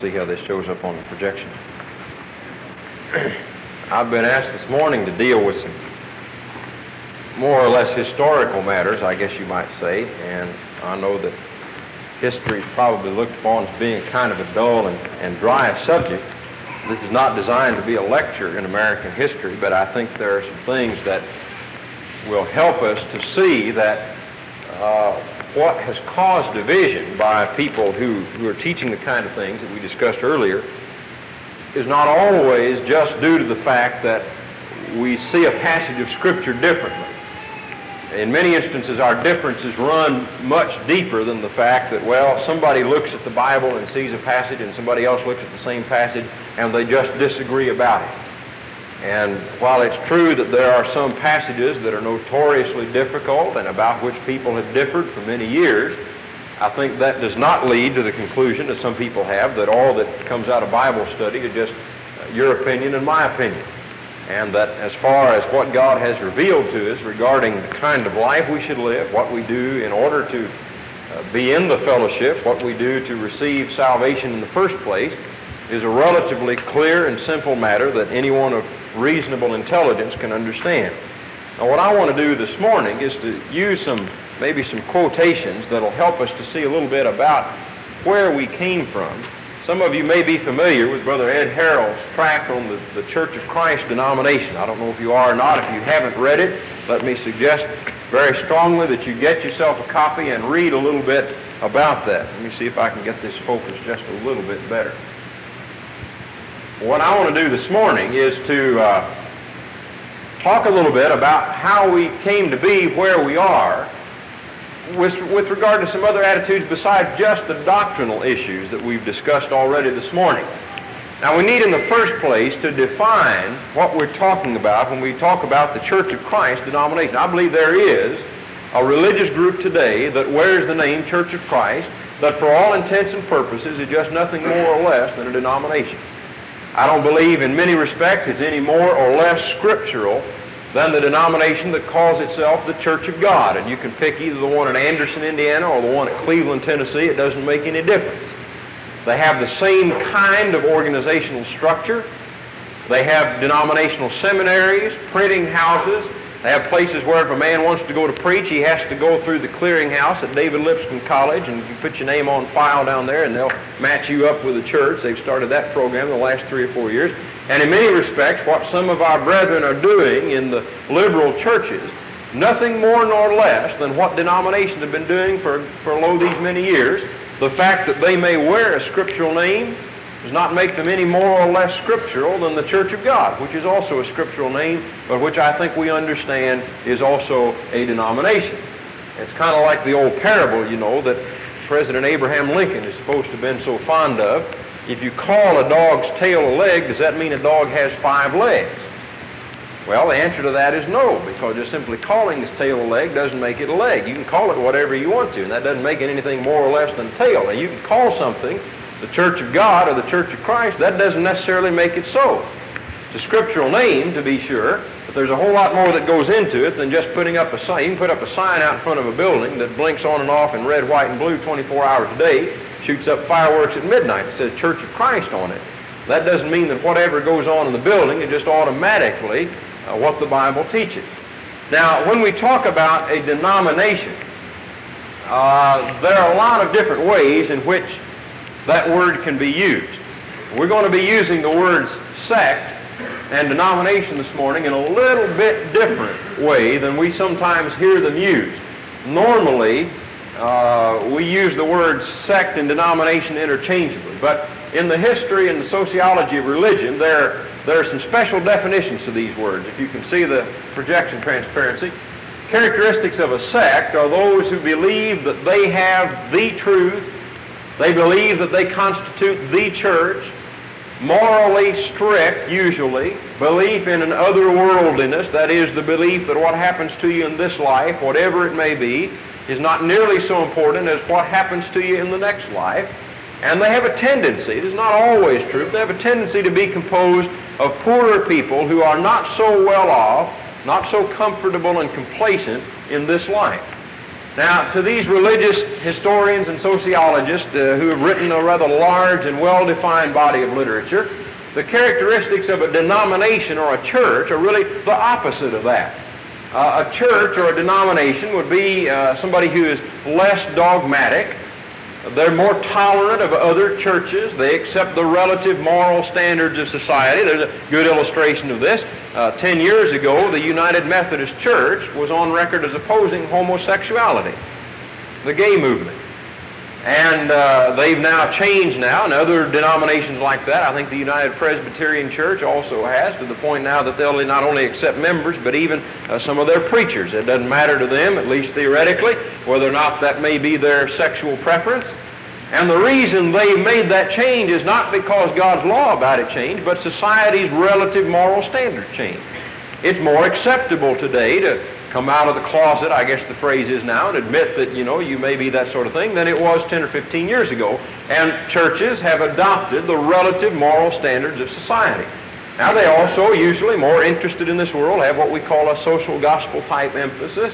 See how this shows up on the projection. I've been asked this morning to deal with some more or less historical matters, I guess you might say, and I know that history is probably looked upon as being kind of a dull and dry subject. This is not designed to be a lecture in American history, but I think there are some things that will help us to see that what has caused division by people who are teaching the kind of things that we discussed earlier is not always just due to the fact that we see a passage of Scripture differently. In many instances, our differences run much deeper than the fact that, well, somebody looks at the Bible and sees a passage and somebody else looks at the same passage and they just disagree about it. And while it's true that there are some passages that are notoriously difficult and about which people have differed for many years, I think that does not lead to the conclusion, as some people have, that all that comes out of Bible study is just your opinion and my opinion. And that as far as what God has revealed to us regarding the kind of life we should live, what we do in order to be in the fellowship, what we do to receive salvation in the first place, is a relatively clear and simple matter that anyone of reasonable intelligence can understand. Now, what I want to do this morning is to use maybe some quotations that will help us to see a little bit about where we came from. Some of you may be familiar with Brother Ed Harrell's tract on the Church of Christ denomination. I don't know if you are or not. If you haven't read it, let me suggest very strongly that you get yourself a copy and read a little bit about that. Let me see if I can get this focused just a little bit better. What I want to do this morning is to talk a little bit about how we came to be where we are with regard to some other attitudes besides just the doctrinal issues that we've discussed already this morning. Now, we need in the first place to define what we're talking about when we talk about the Church of Christ denomination. I believe there is a religious group today that wears the name Church of Christ that for all intents and purposes is just nothing more or less than a denomination. I don't believe in many respects it's any more or less scriptural than the denomination that calls itself the Church of God. And you can pick either the one in Anderson, Indiana, or the one at Cleveland, Tennessee. It doesn't make any difference. They have the same kind of organizational structure. They have denominational seminaries, printing houses. They have places where if a man wants to go to preach, he has to go through the clearinghouse at David Lipscomb College, and you put your name on file down there, and they'll match you up with the church. They've started that program the last 3 or 4 years. And in many respects, what some of our brethren are doing in the liberal churches, nothing more nor less than what denominations have been doing for these many years. The fact that they may wear a scriptural name does not make them any more or less scriptural than the Church of God, which is also a scriptural name, but which I think we understand is also a denomination. It's kind of like the old parable, you know, that President Abraham Lincoln is supposed to have been so fond of. If you call a dog's tail a leg, does that mean a dog has 5 legs? Well, the answer to that is no, because just simply calling its tail a leg doesn't make it a leg. You can call it whatever you want to, and that doesn't make it anything more or less than tail. Now, you can call something the Church of God or the Church of Christ. That doesn't necessarily make it so. It's a scriptural name, to be sure, but there's a whole lot more that goes into it than just putting up a sign. You can put up a sign out in front of a building that blinks on and off in red, white, and blue 24 hours a day, shoots up fireworks at midnight. It says Church of Christ on it. That doesn't mean that whatever goes on in the building is just automatically what the Bible teaches. Now, when we talk about a denomination, there are a lot of different ways in which that word can be used. We're going to be using the words sect and denomination this morning in a little bit different way than we sometimes hear them used. Normally, we use the words sect and denomination interchangeably, but in the history and the sociology of religion, there are some special definitions to these words. If you can see the projection transparency, characteristics of a sect are those who believe that they have the truth. They believe that they constitute the church, morally strict, usually, belief in an otherworldliness, that is, the belief that what happens to you in this life, whatever it may be, is not nearly so important as what happens to you in the next life. And they have a tendency, it is not always true, but they have a tendency to be composed of poorer people who are not so well off, not so comfortable and complacent in this life. Now, to these religious historians and sociologists who have written a rather large and well-defined body of literature, the characteristics of a denomination or a church are really the opposite of that. A church or a denomination would be somebody who is less dogmatic. They're more tolerant of other churches. They accept the relative moral standards of society. There's a good illustration of this. 10 years ago, the United Methodist Church was on record as opposing homosexuality, the gay movement. And they've now changed now, and other denominations like that. I think the United Presbyterian Church also has, to the point now that they'll not only accept members, but even some of their preachers. It doesn't matter to them, at least theoretically, whether or not that may be their sexual preference. And the reason they made that change is not because God's law about it changed, but society's relative moral standards changed. It's more acceptable today to come out of the closet, I guess the phrase is now, and admit that, you may be that sort of thing, than it was 10 or 15 years ago. And churches have adopted the relative moral standards of society. Now, they also, usually more interested in this world, have what we call a social gospel type emphasis.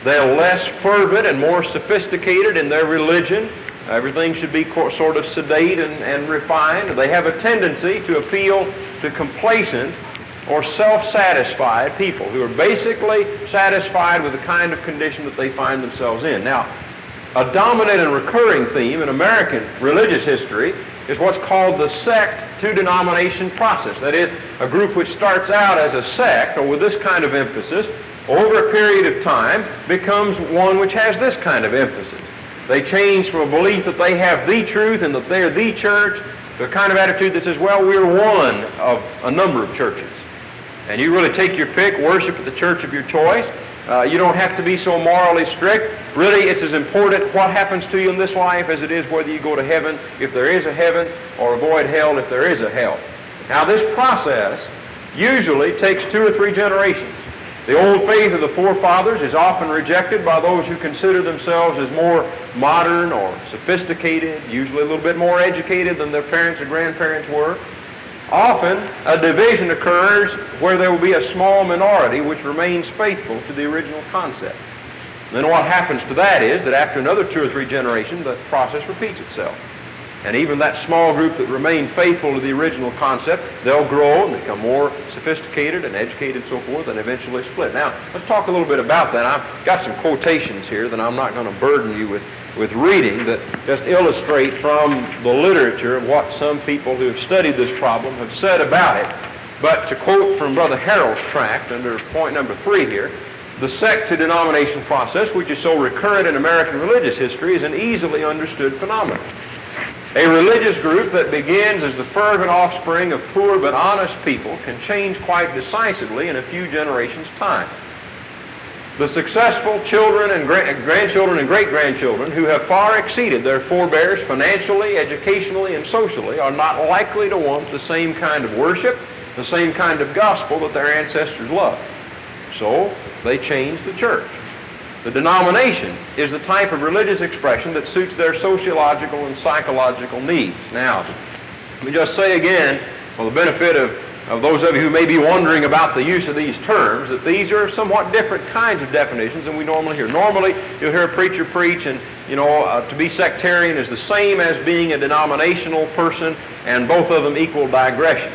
They're less fervent and more sophisticated in their religion. Everything should be sort of sedate and refined. They have a tendency to appeal to complacent or self-satisfied people who are basically satisfied with the kind of condition that they find themselves in. Now, a dominant and recurring theme in American religious history is what's called the sect-to-denomination process. That is, a group which starts out as a sect, or with this kind of emphasis, over a period of time becomes one which has this kind of emphasis. They change from a belief that they have the truth and that they're the church to a kind of attitude that says, well, we're one of a number of churches. And you really take your pick, worship at the church of your choice. You don't have to be so morally strict. Really, it's as important what happens to you in this life as it is whether you go to heaven, if there is a heaven, or avoid hell if there is a hell. Now, this process usually takes 2 or 3 generations. The old faith of the forefathers is often rejected by those who consider themselves as more modern or sophisticated, usually a little bit more educated than their parents or grandparents were. Often, a division occurs where there will be a small minority which remains faithful to the original concept. Then what happens to that is that after another 2 or 3 generations, the process repeats itself. And even that small group that remained faithful to the original concept, they'll grow and become more sophisticated and educated and so forth, and eventually split. Now, let's talk a little bit about that. I've got some quotations here that I'm not going to burden you with reading that just illustrate from the literature of what some people who have studied this problem have said about it. But to quote from Brother Harrell's tract under point number 3 here, the sect-to-denomination process, which is so recurrent in American religious history, is an easily understood phenomenon. A religious group that begins as the fervent offspring of poor but honest people can change quite decisively in a few generations' time. The successful children and grandchildren and great-grandchildren who have far exceeded their forebears financially, educationally, and socially are not likely to want the same kind of worship, the same kind of gospel that their ancestors loved. So they change the church. The denomination is the type of religious expression that suits their sociological and psychological needs. Now, let me just say again, for the benefit of those of you who may be wondering about the use of these terms, that these are somewhat different kinds of definitions than we normally hear. Normally, you'll hear a preacher preach, and, to be sectarian is the same as being a denominational person, and both of them equal digression.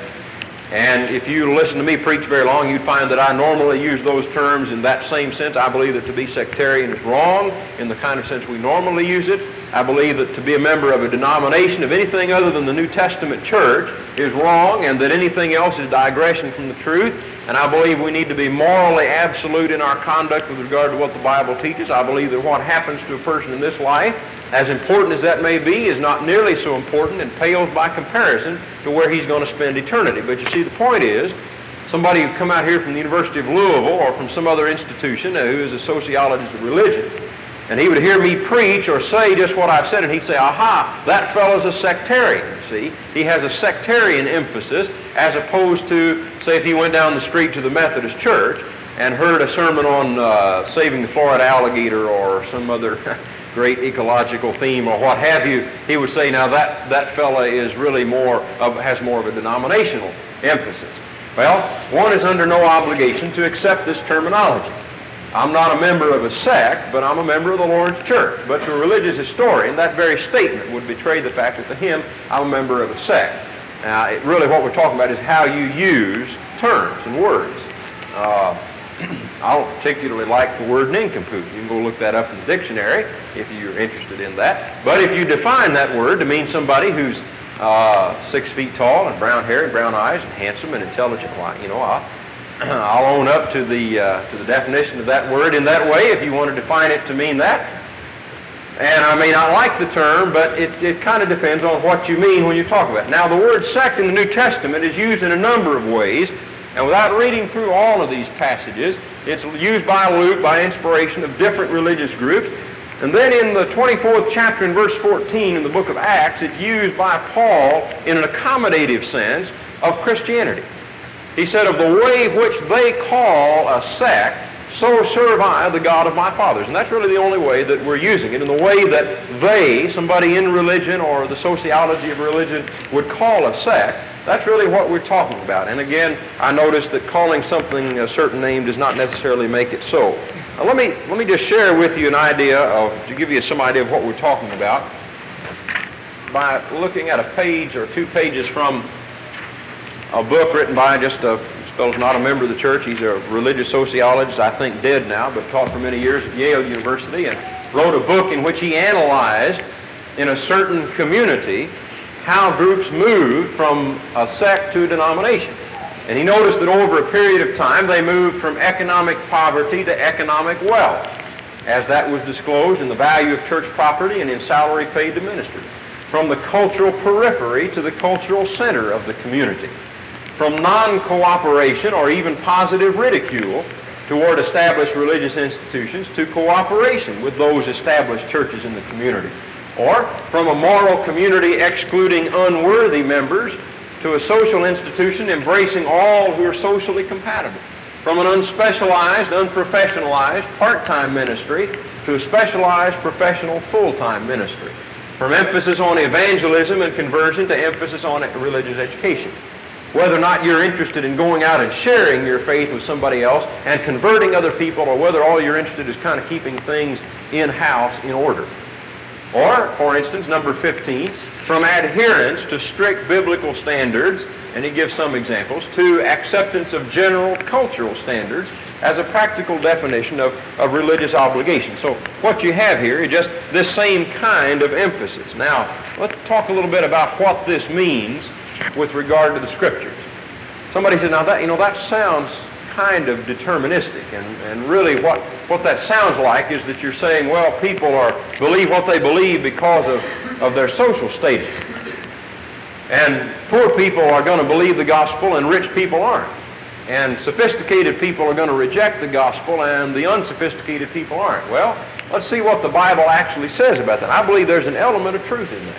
And if you listen to me preach very long, you'd find that I normally use those terms in that same sense. I believe that to be sectarian is wrong in the kind of sense we normally use it. I believe that to be a member of a denomination of anything other than the New Testament church is wrong, and that anything else is digression from the truth. And I believe we need to be morally absolute in our conduct with regard to what the Bible teaches. I believe that what happens to a person in this life, as important as that may be, is not nearly so important and pales by comparison to where he's going to spend eternity. But you see, the point is, somebody who come out here from the University of Louisville or from some other institution who is a sociologist of religion, and he would hear me preach or say just what I've said, and he'd say, aha, that fellow's a sectarian. See, he has a sectarian emphasis, as opposed to, say, if he went down the street to the Methodist church and heard a sermon on saving the Florida alligator or some other great ecological theme or what have you, he would say, now that fella is really has more of a denominational emphasis. Well, one is under no obligation to accept this terminology. I'm not a member of a sect, but I'm a member of the Lord's church. But to a religious historian, that very statement would betray the fact that to him, I'm a member of a sect. Now, really what we're talking about is how you use terms and words. I don't particularly like the word nincompoop. You can go look that up in the dictionary if you're interested in that. But if you define that word to mean somebody who's 6 feet tall and brown hair and brown eyes and handsome and intelligent, why, you know, I'll own up to the definition of that word in that way if you want to define it to mean that. And I may not like the term, but it kind of depends on what you mean when you talk about it. Now, the word sect in the New Testament is used in a number of ways, and without reading through all of these passages, it's used by Luke by inspiration of different religious groups. And then in the 24th chapter in verse 14 in the book of Acts, it's used by Paul in an accommodative sense of Christianity. He said, of the way which they call a sect, so serve I the God of my fathers. And that's really the only way that we're using it, in the way that they, somebody in religion or the sociology of religion, would call a sect. That's really what we're talking about. And again, I noticed that calling something a certain name does not necessarily make it so. Now, let me just share with you an idea to give you some idea of what we're talking about by looking at a page or 2 pages from a book written by this fellow's not a member of the church. He's a religious sociologist, I think dead now, but taught for many years at Yale University, and wrote a book in which he analyzed in a certain community how groups moved from a sect to a denomination. And he noticed that over a period of time they moved from economic poverty to economic wealth, as that was disclosed in the value of church property and in salary paid to ministers. From the cultural periphery to the cultural center of the community. From non-cooperation or even positive ridicule toward established religious institutions to cooperation with those established churches in the community. Or from a moral community excluding unworthy members to a social institution embracing all who are socially compatible. From an unspecialized, unprofessionalized part-time ministry to a specialized professional full-time ministry. From emphasis on evangelism and conversion to emphasis on religious education. Whether or not you're interested in going out and sharing your faith with somebody else and converting other people, or whether all you're interested is kind of keeping things in-house in order. Or, for instance, number 15, from adherence to strict biblical standards, and he gives some examples, to acceptance of general cultural standards as a practical definition of religious obligation. So what you have here is just this same kind of emphasis. Now, let's talk a little bit about what this means with regard to the Scriptures. Somebody said, now that sounds kind of deterministic, and really what that sounds like is that you're saying, well, people believe what they believe because of their social status. And poor people are going to believe the gospel and rich people aren't. And sophisticated people are going to reject the gospel and the unsophisticated people aren't. Well, let's see what the Bible actually says about that. I believe there's an element of truth in that.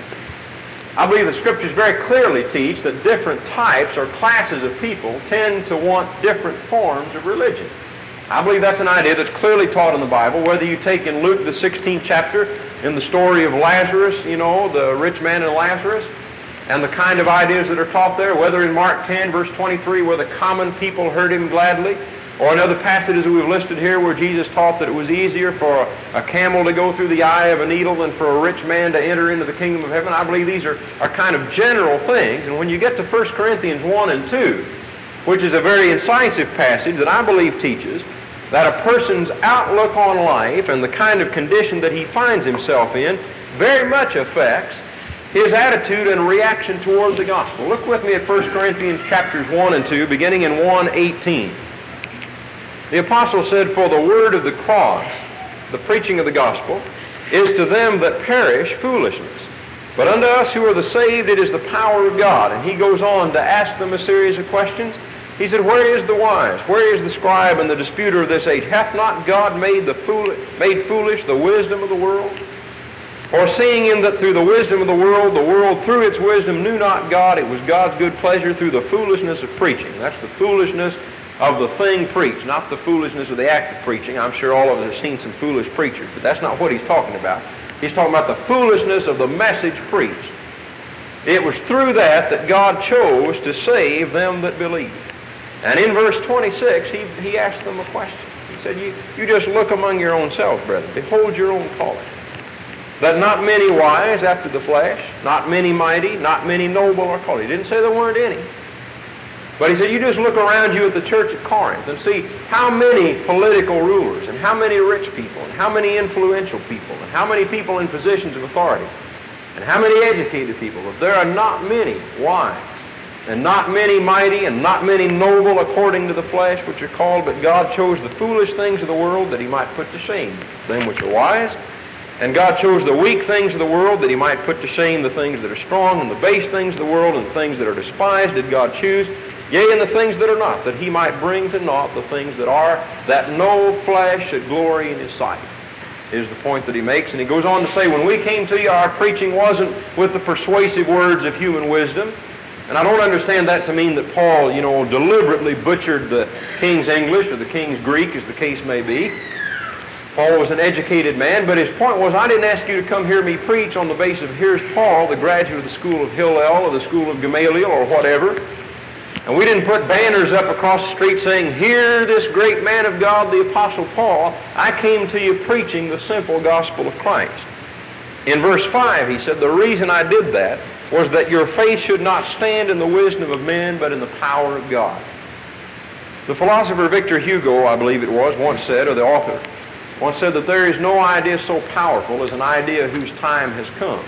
I believe the Scriptures very clearly teach that different types or classes of people tend to want different forms of religion. I believe that's an idea that's clearly taught in the Bible, whether you take in Luke the 16th chapter in the story of Lazarus, the rich man and Lazarus, and the kind of ideas that are taught there, whether in Mark 10 verse 23 where the common people heard him gladly, or in other passages that we've listed here where Jesus taught that it was easier for a camel to go through the eye of a needle than for a rich man to enter into the kingdom of heaven. I believe these are kind of general things. And when you get to 1 Corinthians 1 and 2, which is a very incisive passage that I believe teaches that a person's outlook on life and the kind of condition that he finds himself in very much affects his attitude and reaction toward the gospel. Look with me at 1 Corinthians chapters 1 and 2, beginning in 1:18. The apostle said, "For the word of the cross, the preaching of the gospel, is to them that perish foolishness. But unto us who are the saved, it is the power of God." And he goes on to ask them a series of questions. He said, "Where is the wise? Where is the scribe and the disputer of this age? Hath not God made foolish the wisdom of the world? Or seeing in that through the wisdom of the world through its wisdom knew not God, it was God's good pleasure through the foolishness of preaching." That's the foolishness of the thing preached, not the foolishness of the act of preaching. I'm sure all of us have seen some foolish preachers, but that's not what he's talking about. He's talking about the foolishness of the message preached. It was through that God chose to save them that believe. And in verse 26, he asked them a question. He said, you just look among your own selves, brethren. Behold your own calling. That not many wise after the flesh, not many mighty, not many noble are called. He didn't say there weren't any. But he said, you just look around you at the church at Corinth and see how many political rulers and how many rich people and how many influential people and how many people in positions of authority and how many educated people. But there are not many wise and not many mighty and not many noble according to the flesh which are called, but God chose the foolish things of the world that he might put to shame them which are wise. And God chose the weak things of the world that he might put to shame the things that are strong, and the base things of the world and the things that are despised did God choose. Yea, and the things that are not, that he might bring to naught the things that are, that no flesh should glory in his sight, is the point that he makes. And he goes on to say, when we came to you, our preaching wasn't with the persuasive words of human wisdom. And I don't understand that to mean that Paul, deliberately butchered the king's English or the king's Greek, as the case may be. Paul was an educated man, but his point was, I didn't ask you to come hear me preach on the basis of here's Paul, the graduate of the school of Hillel or the school of Gamaliel or whatever. And we didn't put banners up across the street saying, hear this great man of God, the Apostle Paul. I came to you preaching the simple gospel of Christ. In verse 5, he said, the reason I did that was that your faith should not stand in the wisdom of men, but in the power of God. The philosopher Victor Hugo, I believe it was, once said, or the author, once said that there is no idea so powerful as an idea whose time has come.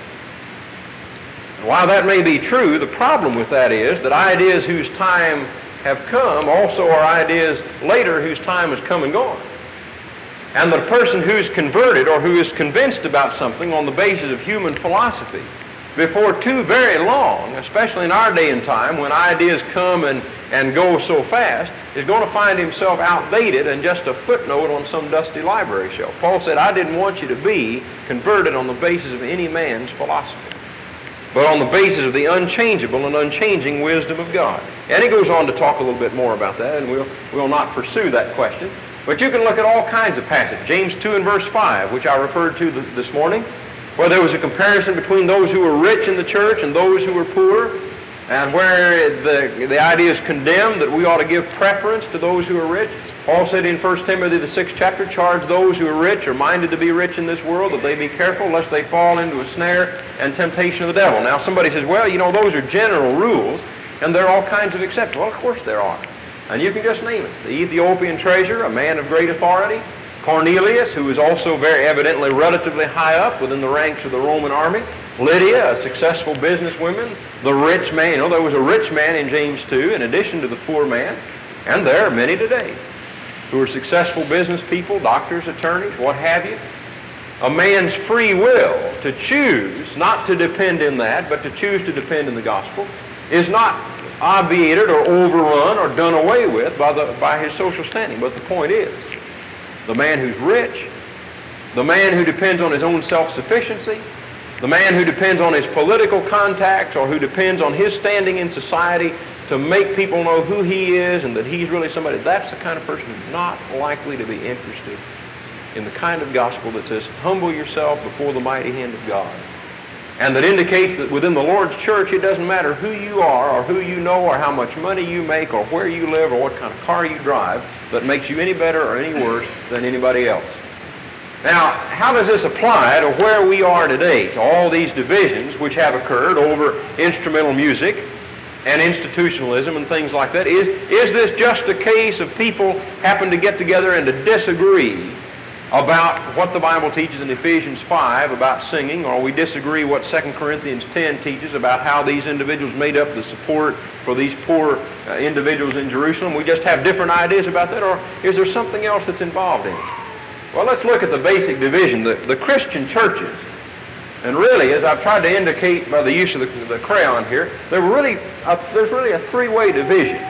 And while that may be true, the problem with that is that ideas whose time have come also are ideas later whose time has come and gone. And the person who's converted or who is convinced about something on the basis of human philosophy, before too very long, especially in our day and time when ideas come and go so fast, is going to find himself outdated and just a footnote on some dusty library shelf. Paul said, I didn't want you to be converted on the basis of any man's philosophy, but on the basis of the unchangeable and unchanging wisdom of God. And he goes on to talk a little bit more about that, and we'll not pursue that question. But you can look at all kinds of passages. James 2 and verse 5, which I referred to this morning, where there was a comparison between those who were rich in the church and those who were poor, and where the idea is condemned that we ought to give preference to those who are rich. Paul said in 1 Timothy the 6th chapter, charge those who are rich or minded to be rich in this world that they be careful lest they fall into a snare and temptation of the devil. Now somebody says, well, those are general rules and there are all kinds of exceptions. Well, of course there are. And you can just name it. The Ethiopian treasurer, a man of great authority. Cornelius, who was also very evidently relatively high up within the ranks of the Roman army. Lydia, a successful businesswoman. The rich man. There was a rich man in James 2 in addition to the poor man. And there are many today who are successful business people, doctors, attorneys, what have you. A man's free will to choose not to depend in that, but to choose to depend in the gospel, is not obviated or overrun or done away with by his social standing. But the point is, the man who's rich, the man who depends on his own self-sufficiency, the man who depends on his political contacts or who depends on his standing in society to make people know who he is and that he's really somebody, that's the kind of person who's not likely to be interested in the kind of gospel that says, humble yourself before the mighty hand of God. And that indicates that within the Lord's church, it doesn't matter who you are or who you know or how much money you make or where you live or what kind of car you drive that makes you any better or any worse than anybody else. Now, how does this apply to where we are today, to all these divisions which have occurred over instrumental music and institutionalism and things like that? Is this just a case of people happen to get together and to disagree about what the Bible teaches in Ephesians 5 about singing, or we disagree what 2 Corinthians 10 teaches about how these individuals made up the support for these poor individuals in Jerusalem? We just have different ideas about that, or is there something else that's involved in it? Well, let's look at the basic division. The Christian churches, and really, as I've tried to indicate by the use of the crayon here, there's really a three-way division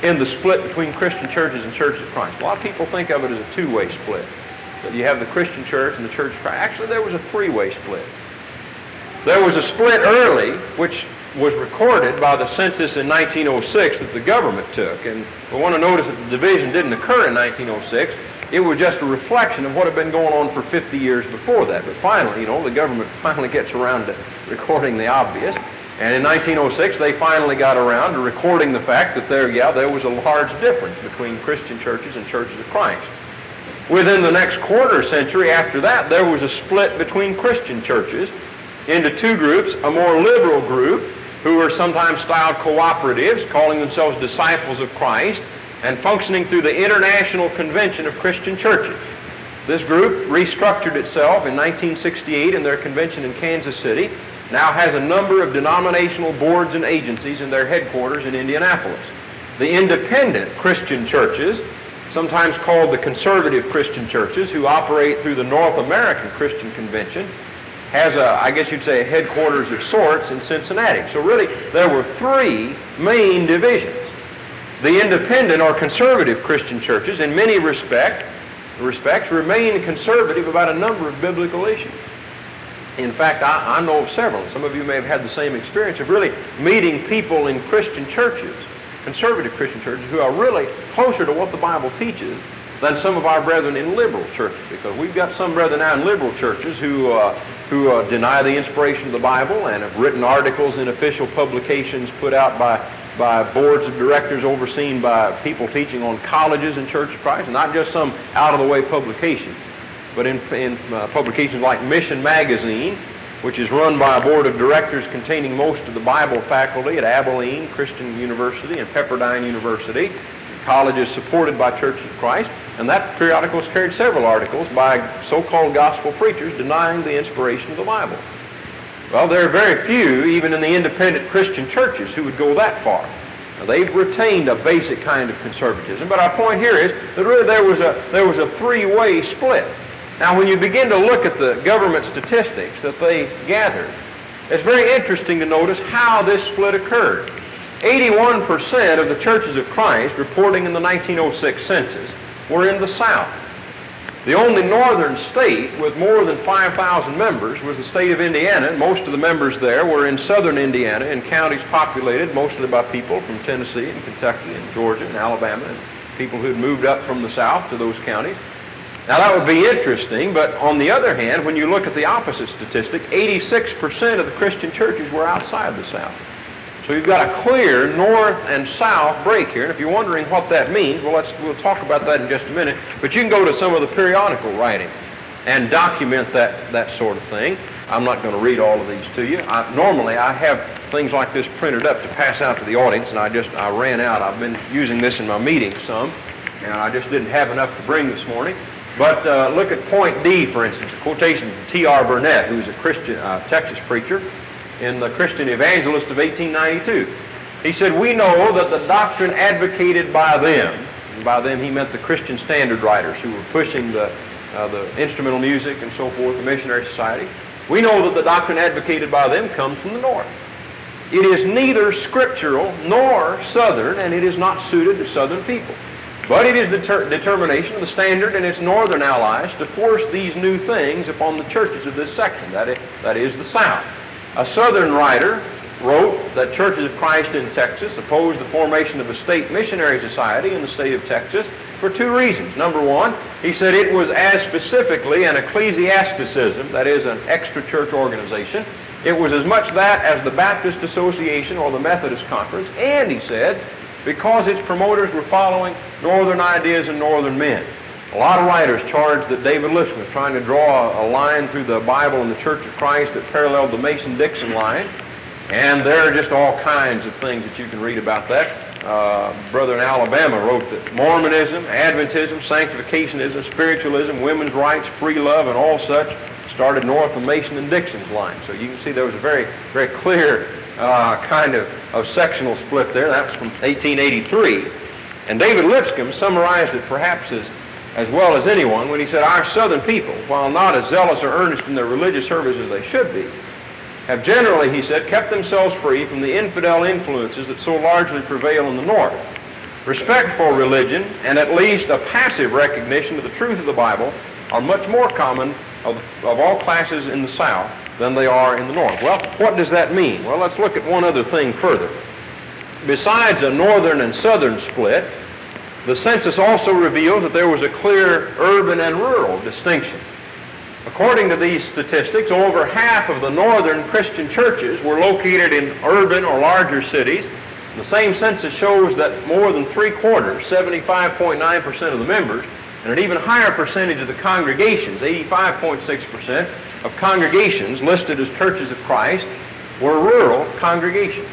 in the split between Christian churches and churches of Christ. A lot of people think of it as a two-way split. That you have the Christian church and the Church of Christ. Actually, there was a three-way split. There was a split early, which was recorded by the census in 1906 that the government took. And we want to notice that the division didn't occur in 1906. It was just a reflection of what had been going on for 50 years before that. But finally, the government finally gets around to recording the obvious. And in 1906, they finally got around to recording the fact that there was a large difference between Christian churches and churches of Christ. Within the next quarter century after that, there was a split between Christian churches into two groups, a more liberal group, who were sometimes styled cooperatives, calling themselves disciples of Christ, and functioning through the International Convention of Christian Churches. This group restructured itself in 1968 in their convention in Kansas City, now has a number of denominational boards and agencies in their headquarters in Indianapolis. The independent Christian churches, sometimes called the conservative Christian churches, who operate through the North American Christian Convention, has I guess you'd say, a headquarters of sorts in Cincinnati. So really, there were three main divisions. The independent or conservative Christian churches, in many respects, remain conservative about a number of biblical issues. In fact, I know of several, and some of you may have had the same experience of really meeting people in Christian churches, conservative Christian churches, who are really closer to what the Bible teaches than some of our brethren in liberal churches, because we've got some brethren now in liberal churches who deny the inspiration of the Bible and have written articles in official publications put out by boards of directors overseen by people teaching on colleges and Church of Christ, not just some out-of-the-way publications, but in publications like Mission Magazine, which is run by a board of directors containing most of the Bible faculty at Abilene Christian University and Pepperdine University, colleges supported by Church of Christ, and that periodical has carried several articles by so-called gospel preachers denying the inspiration of the Bible. Well, there are very few, even in the independent Christian churches, who would go that far. Now, they've retained a basic kind of conservatism, but our point here is that really there was a three-way split. Now, when you begin to look at the government statistics that they gathered, it's very interesting to notice how this split occurred. 81% of the churches of Christ reporting in the 1906 census were in the South. The only northern state with more than 5,000 members was the state of Indiana, and most of the members there were in southern Indiana in counties populated mostly by people from Tennessee and Kentucky and Georgia and Alabama, and people who had moved up from the South to those counties. Now, that would be interesting, but on the other hand, when you look at the opposite statistic, 86% of the Christian churches were outside the South. So you've got a clear north and south break here, and if you're wondering what that means, well, we'll talk about that in just a minute, but you can go to some of the periodical writing and document that sort of thing. I'm not going to read all of these to you. Normally, I have things like this printed up to pass out to the audience, and I ran out. I've been using this in my meetings some, and I just didn't have enough to bring this morning. But look at point D, for instance, a quotation from T.R. Burnett, who's a Christian Texas preacher in the Christian Evangelist of 1892. He said, "We know that the doctrine advocated by them," and by them he meant the Christian Standard writers who were pushing the instrumental music and so forth, the missionary society. "We know that the doctrine advocated by them comes from the north. It is neither scriptural nor southern, and it is not suited to southern people. But it is the determination of the Standard and its northern allies to force these new things upon the churches of this section," that is the South. A southern writer wrote that Churches of Christ in Texas opposed the formation of a state missionary society in the state of Texas for two reasons. Number one, he said it was as specifically an ecclesiasticism, that is an extra church organization. It was as much that as the Baptist Association or the Methodist Conference, and he said, because its promoters were following northern ideas and northern men. A lot of writers charged that David Lipscomb was trying to draw a line through the Bible and the Church of Christ that paralleled the Mason-Dixon line, and there are just all kinds of things that you can read about that. Brother in Alabama wrote that Mormonism, Adventism, Sanctificationism, Spiritualism, women's rights, free love, and all such started north of Mason and Dixon's line. So you can see there was a very, very clear kind of sectional split there. That was from 1883. And David Lipscomb summarized it perhaps as well as anyone when he said, "Our southern people, while not as zealous or earnest in their religious service as they should be, have generally," he said, "kept themselves free from the infidel influences that so largely prevail in the north. Respect for religion and at least a passive recognition of the truth of the Bible are much more common of all classes in the South than they are in the north." Well, what does that mean? Well, let's look at one other thing further. Besides a northern and southern split, the census also revealed that there was a clear urban and rural distinction. According to these statistics, over half of the northern Christian churches were located in urban or larger cities. The same census shows that more than three-quarters, 75.9% of the members, And an even higher percentage of the congregations, 85.6% of congregations listed as churches of Christ, were rural congregations.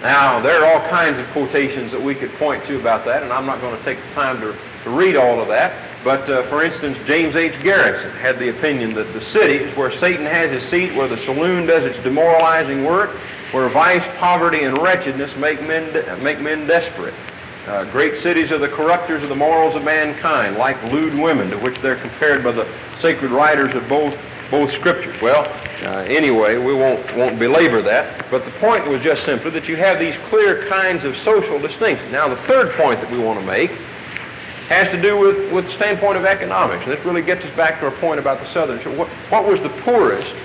Now, there are all kinds of quotations that we could point to about that, and I'm not going to take the time to read all of that. But, for instance, James H. Garrison had the opinion that the cities where Satan has his seat, where the saloon does its demoralizing work, where vice, poverty, and wretchedness make men desperate. Great cities are the corrupters of the morals of mankind, like lewd women, to which they're compared by the sacred writers of both scriptures. Well, anyway, we won't belabor that, but the point was just simply that you have these clear kinds of social distinctions. Now, the third point that we want to make has to do with the standpoint of economics, and this really gets us back to our point about the Southern Church. What was the poorest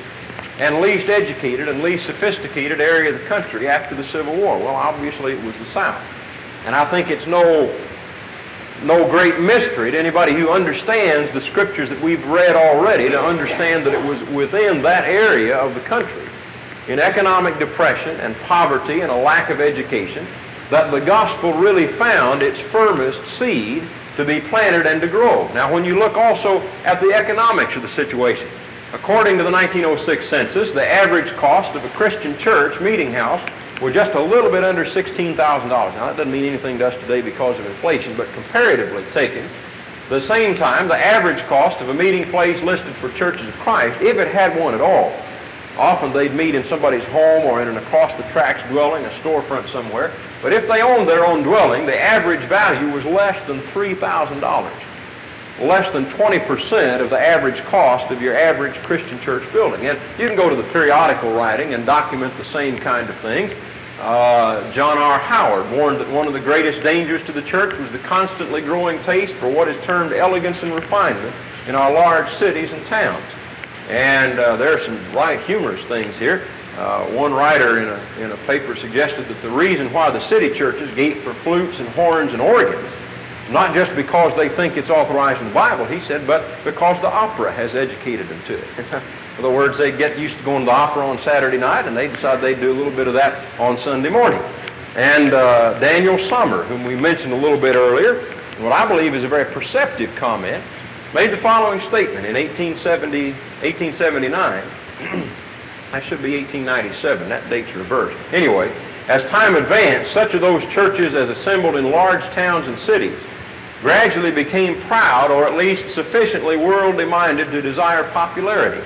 and least educated and least sophisticated area of the country after the Civil War? Well, obviously it was the South. And I think it's no great mystery to anybody who understands the scriptures that we've read already to understand that it was within that area of the country, in economic depression and poverty and a lack of education, that the gospel really found its firmest seed to be planted and to grow. Now, when you look also at the economics of the situation, according to the 1906 census, the average cost of a Christian church meeting house was just a little bit under $16,000. Now, that doesn't mean anything to us today because of inflation, but comparatively taken, the same time, the average cost of a meeting place listed for churches of Christ, if it had one at all, often they'd meet in somebody's home or in an across-the-tracks dwelling, a storefront somewhere, but if they owned their own dwelling, the average value was less than $3,000. Less than 20% of the average cost of your average Christian church building. And you can go to the periodical writing and document the same kind of things. John R. Howard warned that one of the greatest dangers to the church was the constantly growing taste for what is termed elegance and refinement in our large cities and towns. And there are some right humorous things here. One writer in a paper suggested that the reason why the city churches gape for flutes and horns and organs, not just because they think it's authorized in the Bible, he said, but because the opera has educated them to it. In other words, they get used to going to the opera on Saturday night, and they decide they'd do a little bit of that on Sunday morning. And Daniel Sommer, whom we mentioned a little bit earlier, what I believe is a very perceptive comment, made the following statement in 1879. That should be 1897. That date's reversed. Anyway, as time advanced, such of those churches as assembled in large towns and cities gradually became proud, or at least sufficiently worldly minded to desire popularity.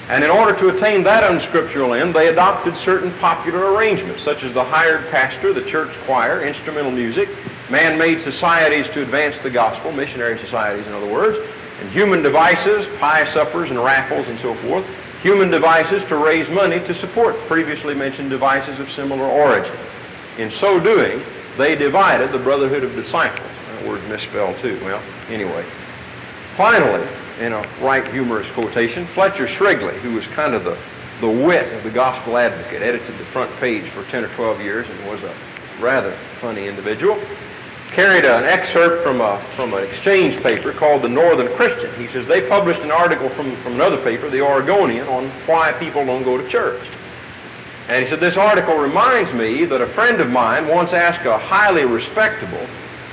And in order to attain that unscriptural end, they adopted certain popular arrangements, such as the hired pastor, the church choir, instrumental music, man-made societies to advance the gospel, missionary societies in other words, and human devices, pie suppers and raffles and so forth, human devices to raise money to support previously mentioned devices of similar origin. In so doing, they divided the brotherhood of disciples. That word's misspelled too. Well, anyway. Finally, in a right humorous quotation, Fletcher Shrigley, who was kind of the wit of the Gospel Advocate, edited the front page for 10 or 12 years and was a rather funny individual, carried an excerpt from an exchange paper called the Northern Christian. He says they published an article from another paper, the Oregonian, on why people don't go to church. And he said, this article reminds me that a friend of mine once asked a highly respectable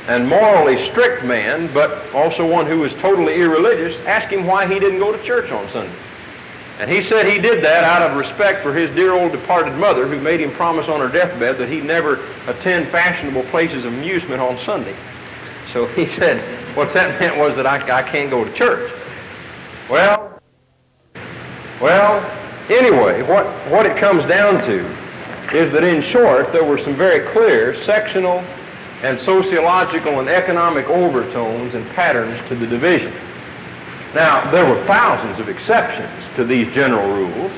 and morally strict man, but also one who was totally irreligious, asked him why he didn't go to church on Sunday. And he said he did that out of respect for his dear old departed mother, who made him promise on her deathbed that he'd never attend fashionable places of amusement on Sunday. So he said, what that meant was that I can't go to church. Well, anyway, what it comes down to is that in short, there were some very clear sectional and sociological and economic overtones and patterns to the division. Now, there were thousands of exceptions to these general rules.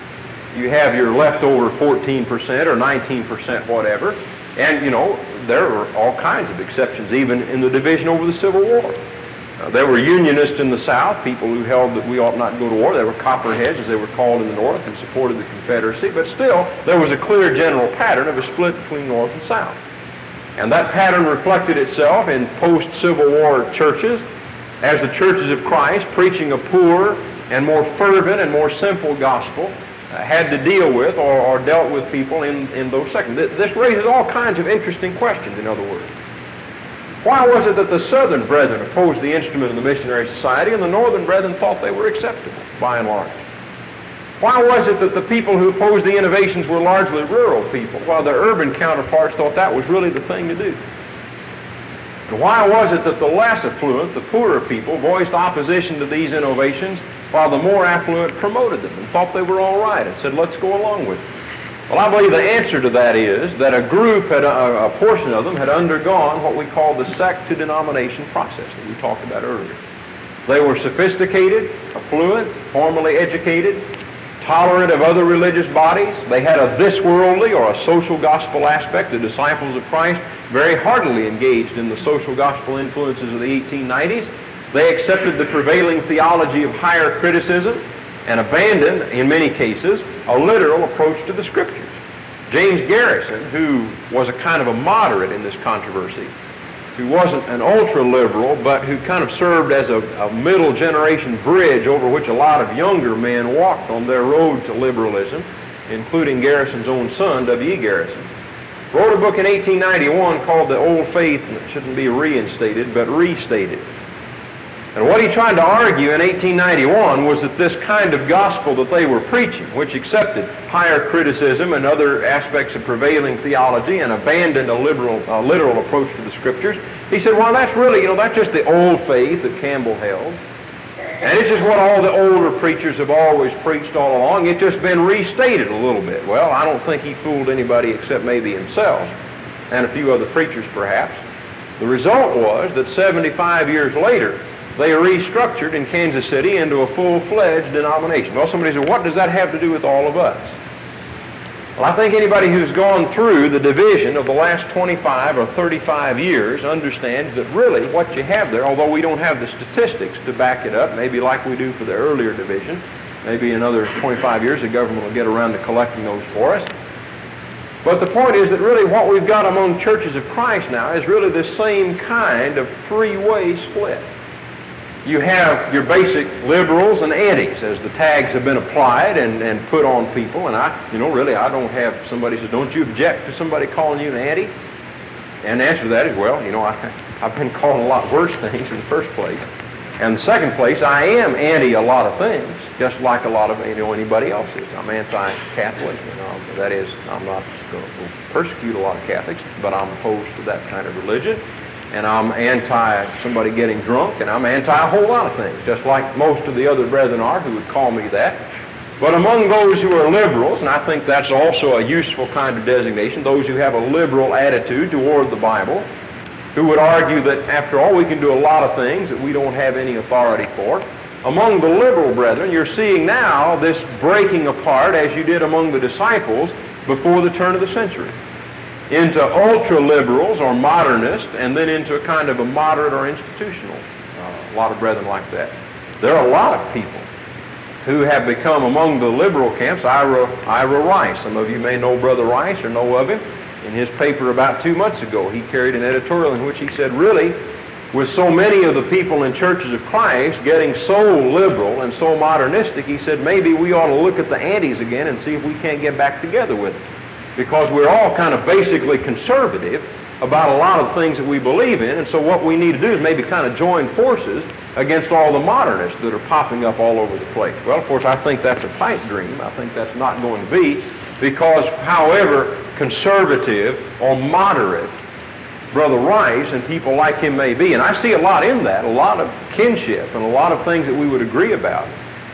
You have your leftover 14% or 19% whatever, and, you know, there were all kinds of exceptions even in the division over the Civil War. There were Unionists in the South, people who held that we ought not go to war. There were Copperheads, as they were called in the North, and supported the Confederacy, but still, there was a clear general pattern of a split between North and South. And that pattern reflected itself in post-Civil War churches as the churches of Christ, preaching a poor and more fervent and more simple gospel, had to deal with or dealt with people in those sections. This raises all kinds of interesting questions, in other words. Why was it that the Southern brethren opposed the instrument of the missionary society and the Northern brethren thought they were acceptable, by and large? Why was it that the people who opposed the innovations were largely rural people, while their urban counterparts thought that was really the thing to do? And why was it that the less affluent, the poorer people, voiced opposition to these innovations, while the more affluent promoted them and thought they were all right and said, let's go along with it? Well, I believe the answer to that is that a group, a portion of them, had undergone what we call the sect to denomination process that we talked about earlier. They were sophisticated, affluent, formally educated, tolerant of other religious bodies. They had a this-worldly or a social gospel aspect. The disciples of Christ very heartily engaged in the social gospel influences of the 1890s. They accepted the prevailing theology of higher criticism and abandoned, in many cases, a literal approach to the Scriptures. James Garrison, who was a kind of a moderate in this controversy, who wasn't an ultra-liberal, but who kind of served as a middle-generation bridge over which a lot of younger men walked on their road to liberalism, including Garrison's own son, W.E. Garrison, wrote a book in 1891 called The Old Faith, and it shouldn't be reinstated, but restated. And what he tried to argue in 1891 was that this kind of gospel that they were preaching, which accepted higher criticism and other aspects of prevailing theology and abandoned a literal approach to the Scriptures, he said, well, that's really, that's just the old faith that Campbell held. And it's just what all the older preachers have always preached all along. It's just been restated a little bit. Well, I don't think he fooled anybody except maybe himself and a few other preachers perhaps. The result was that 75 years later, they restructured in Kansas City into a full-fledged denomination. Well, somebody said, what does that have to do with all of us? Well, I think anybody who's gone through the division of the last 25 or 35 years understands that really what you have there, although we don't have the statistics to back it up, maybe like we do for the earlier division, maybe another 25 years the government will get around to collecting those for us. But the point is that really what we've got among churches of Christ now is really the same kind of three-way split. You have your basic liberals and antis, as the tags have been applied and put on people. And I don't have somebody says, don't you object to somebody calling you an anti? And the answer to that is, well, I've been called a lot worse things in the first place. And the second place, I am anti a lot of things, just like a lot of anybody else is. I'm anti-Catholic. That is, I'm not going to persecute a lot of Catholics, but I'm opposed to that kind of religion. And I'm anti somebody getting drunk, and I'm anti a whole lot of things, just like most of the other brethren are who would call me that. But among those who are liberals, and I think that's also a useful kind of designation, those who have a liberal attitude toward the Bible, who would argue that after all we can do a lot of things that we don't have any authority for. Among the liberal brethren, you're seeing now this breaking apart as you did among the disciples before the turn of the century, into ultra-liberals or modernists, and then into a kind of a moderate or institutional. A lot of brethren like that. There are a lot of people who have become among the liberal camps. Ira Rice, some of you may know Brother Rice or know of him. In his paper about 2 months ago, he carried an editorial in which he said, really, with so many of the people in churches of Christ getting so liberal and so modernistic, he said, maybe we ought to look at the antis again and see if we can't get back together with them. Because we're all kind of basically conservative about a lot of things that we believe in, and so what we need to do is maybe kind of join forces against all the modernists that are popping up all over the place. Well, of course, I think that's a pipe dream. I think that's not going to be, because however conservative or moderate Brother Rice and people like him may be, and I see a lot in that, a lot of kinship and a lot of things that we would agree about,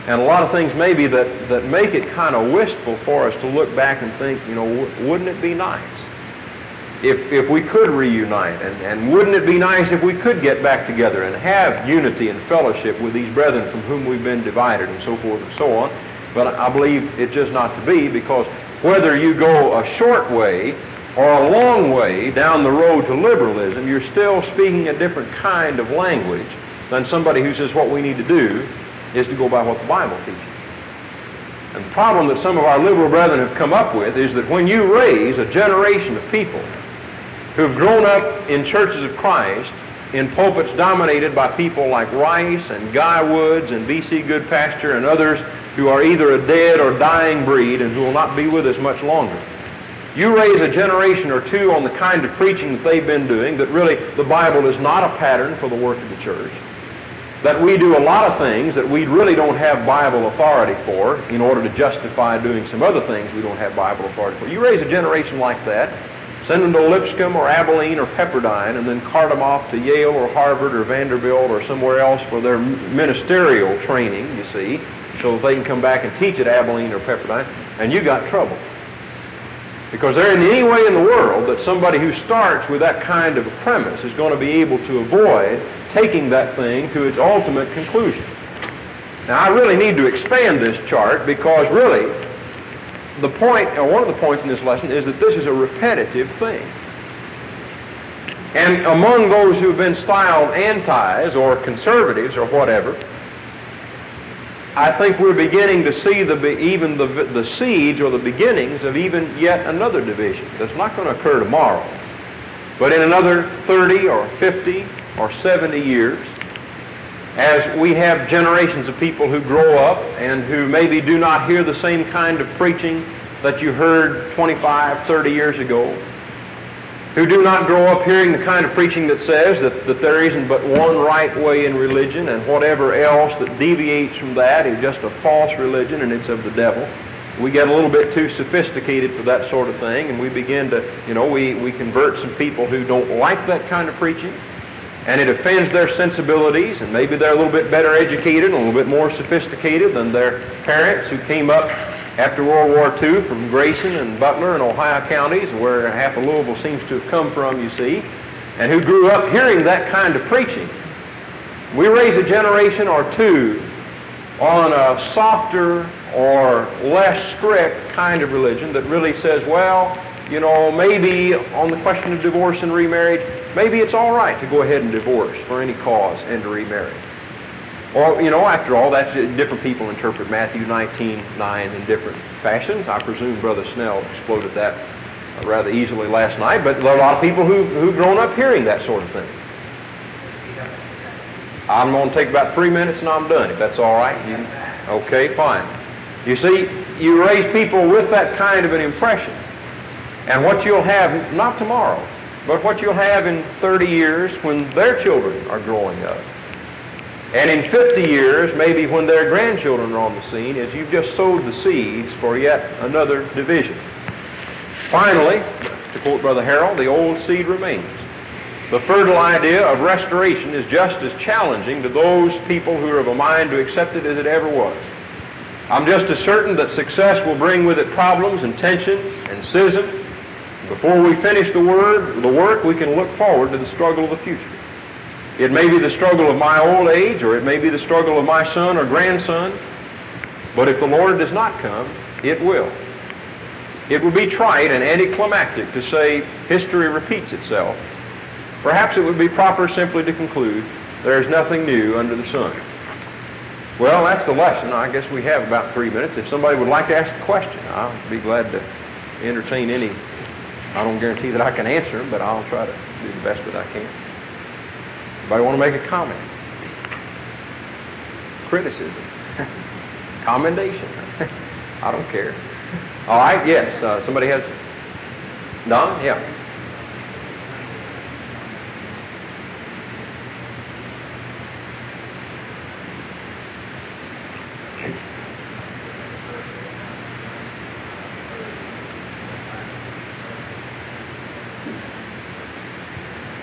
and a lot of things maybe that make it kind of wistful for us to look back and think, wouldn't it be nice if we could reunite, and wouldn't it be nice if we could get back together and have unity and fellowship with these brethren from whom we've been divided and so forth and so on. But I believe it's just not to be, because whether you go a short way or a long way down the road to liberalism, you're still speaking a different kind of language than somebody who says what we need to do is to go by what the Bible teaches. And the problem that some of our liberal brethren have come up with is that when you raise a generation of people who've grown up in churches of Christ, in pulpits dominated by people like Rice and Guy Woods and B.C. Goodpasture and others who are either a dead or dying breed and who will not be with us much longer, You raise a generation or two on the kind of preaching that they've been doing, that really the Bible is not a pattern for the work of the church, that we do a lot of things that we really don't have Bible authority for in order to justify doing some other things we don't have Bible authority for. You raise a generation like that, send them to Lipscomb or Abilene or Pepperdine, and then cart them off to Yale or Harvard or Vanderbilt or somewhere else for their ministerial training, you see, so that they can come back and teach at Abilene or Pepperdine, and you got trouble. Because there isn't any way in the world that somebody who starts with that kind of a premise is going to be able to avoid taking that thing to its ultimate conclusion. Now, I really need to expand this chart because really the point, or one of the points in this lesson, is that this is a repetitive thing. And among those who have been styled antis or conservatives or whatever, I think we're beginning to see even the seeds or the beginnings of even yet another division that's not going to occur tomorrow. But in another 30 or 50 or 70 years, as we have generations of people who grow up and who maybe do not hear the same kind of preaching that you heard 25, 30 years ago, who do not grow up hearing the kind of preaching that says that there isn't but one right way in religion and whatever else that deviates from that is just a false religion and it's of the devil. We get a little bit too sophisticated for that sort of thing, and we begin to, we convert some people who don't like that kind of preaching, and it offends their sensibilities, and maybe they're a little bit better educated and a little bit more sophisticated than their parents who came up after World War II from Grayson and Butler and Ohio counties, where half of Louisville seems to have come from, you see, and who grew up hearing that kind of preaching. We raise a generation or two on a softer or less strict kind of religion that really says, well, maybe on the question of divorce and remarriage, maybe it's all right to go ahead and divorce for any cause and to remarry. Or, after all, that's different people interpret Matthew 19:9 in different fashions. I presume Brother Snell exploded that rather easily last night, but there are a lot of people who've grown up hearing that sort of thing. I'm going to take about 3 minutes and I'm done, if that's all right. Okay, fine. You see, you raise people with that kind of an impression, and what you'll have, not tomorrow, but what you'll have in 30 years when their children are growing up, and in 50 years, maybe when their grandchildren are on the scene, is you've just sowed the seeds for yet another division. Finally, to quote Brother Harold, the old seed remains. The fertile idea of restoration is just as challenging to those people who are of a mind to accept it as it ever was. I'm just as certain that success will bring with it problems and tensions and schism. Before we finish the work, we can look forward to the struggle of the future. It may be the struggle of my old age, or it may be the struggle of my son or grandson, but if the Lord does not come, it will. It would be trite and anticlimactic to say history repeats itself. Perhaps it would be proper simply to conclude there is nothing new under the sun. Well, that's the lesson. I guess we have about 3 minutes. If somebody would like to ask a question, I'll be glad to entertain any. I don't guarantee that I can answer them, but I'll try to do the best that I can. Anybody want to make a comment? Criticism? Commendation? I don't care. All right, yes. Somebody has... Don? Yeah.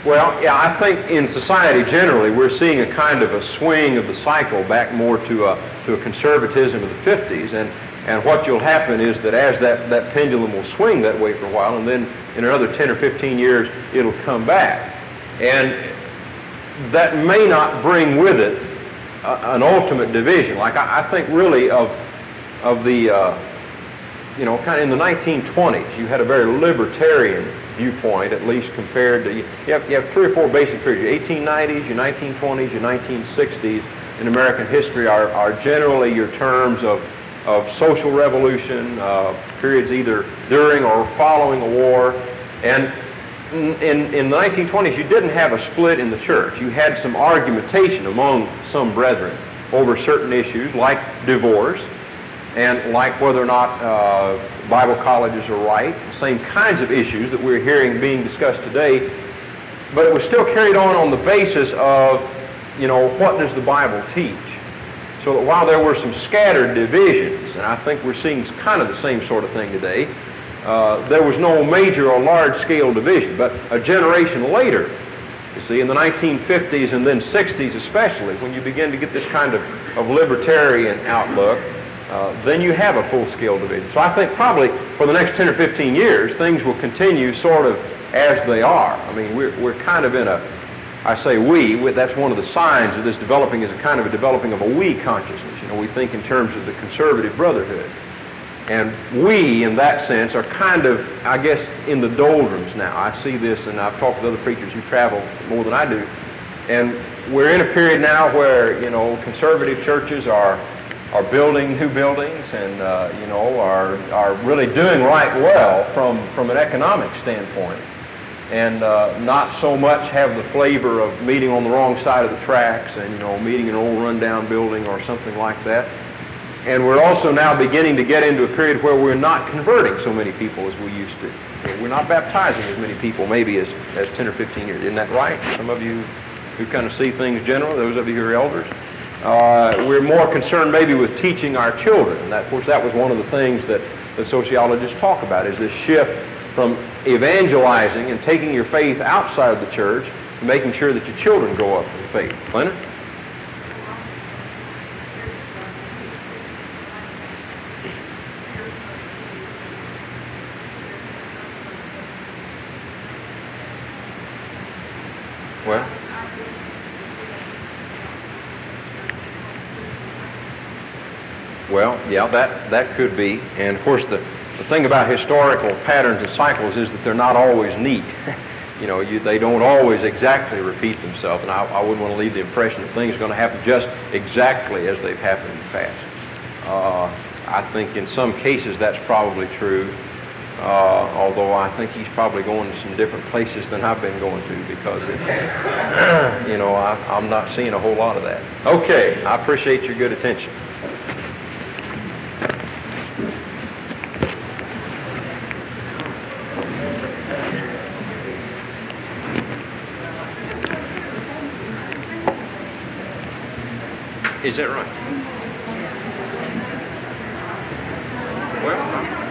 Well, yeah, I think in society generally we're seeing a kind of a swing of the cycle back more to a conservatism of the 50s, and what will happen is that as that pendulum will swing that way for a while, and then in another 10 or 15 years it'll come back, and that may not bring with it an ultimate division. Like I think really of the kind of in the 1920s you had a very libertarian viewpoint, at least compared to, you have 3 or 4 basic periods. Your 1890s, your 1920s, your 1960s in American history are generally your terms of social revolution, periods either during or following a war. And in the 1920s, you didn't have a split in the church. You had some argumentation among some brethren over certain issues like divorce. and like whether or not Bible colleges are right, the same kinds of issues that we're hearing being discussed today, but it was still carried on the basis of, what does the Bible teach? So that while there were some scattered divisions, and I think we're seeing kind of the same sort of thing today, there was no major or large-scale division. But a generation later, you see, in the 1950s and then 60s especially, when you begin to get this kind of libertarian outlook, then you have a full-scale division. So I think probably for the next 10 or 15 years, things will continue sort of as they are. I mean, we're kind of in I say that's one of the signs of this developing, is a kind of a developing of a we consciousness. We think in terms of the conservative brotherhood. And we, in that sense, are kind of, I guess, in the doldrums now. I see this, and I've talked with other preachers who travel more than I do. And we're in a period now where, conservative churches are building new buildings and, are really doing right well from an economic standpoint. And not so much have the flavor of meeting on the wrong side of the tracks and, meeting in an old rundown building or something like that. And we're also now beginning to get into a period where we're not converting so many people as we used to. We're not baptizing as many people maybe as 10 or 15 years. Isn't that right? Some of you who kind of see things general, those of you who are elders. We're more concerned maybe with teaching our children. And that, of course, that was one of the things that the sociologists talk about, is this shift from evangelizing and taking your faith outside of the church to making sure that your children grow up in faith. Leonard? Well, yeah, that could be. And of course, the thing about historical patterns and cycles is that they're not always neat. They don't always exactly repeat themselves, and I wouldn't want to leave the impression that things are going to happen just exactly as they've happened in the past. I think in some cases that's probably true, although I think he's probably going to some different places than I've been going to, because I'm not seeing a whole lot of that. Okay, I appreciate your good attention. Is that right? Well,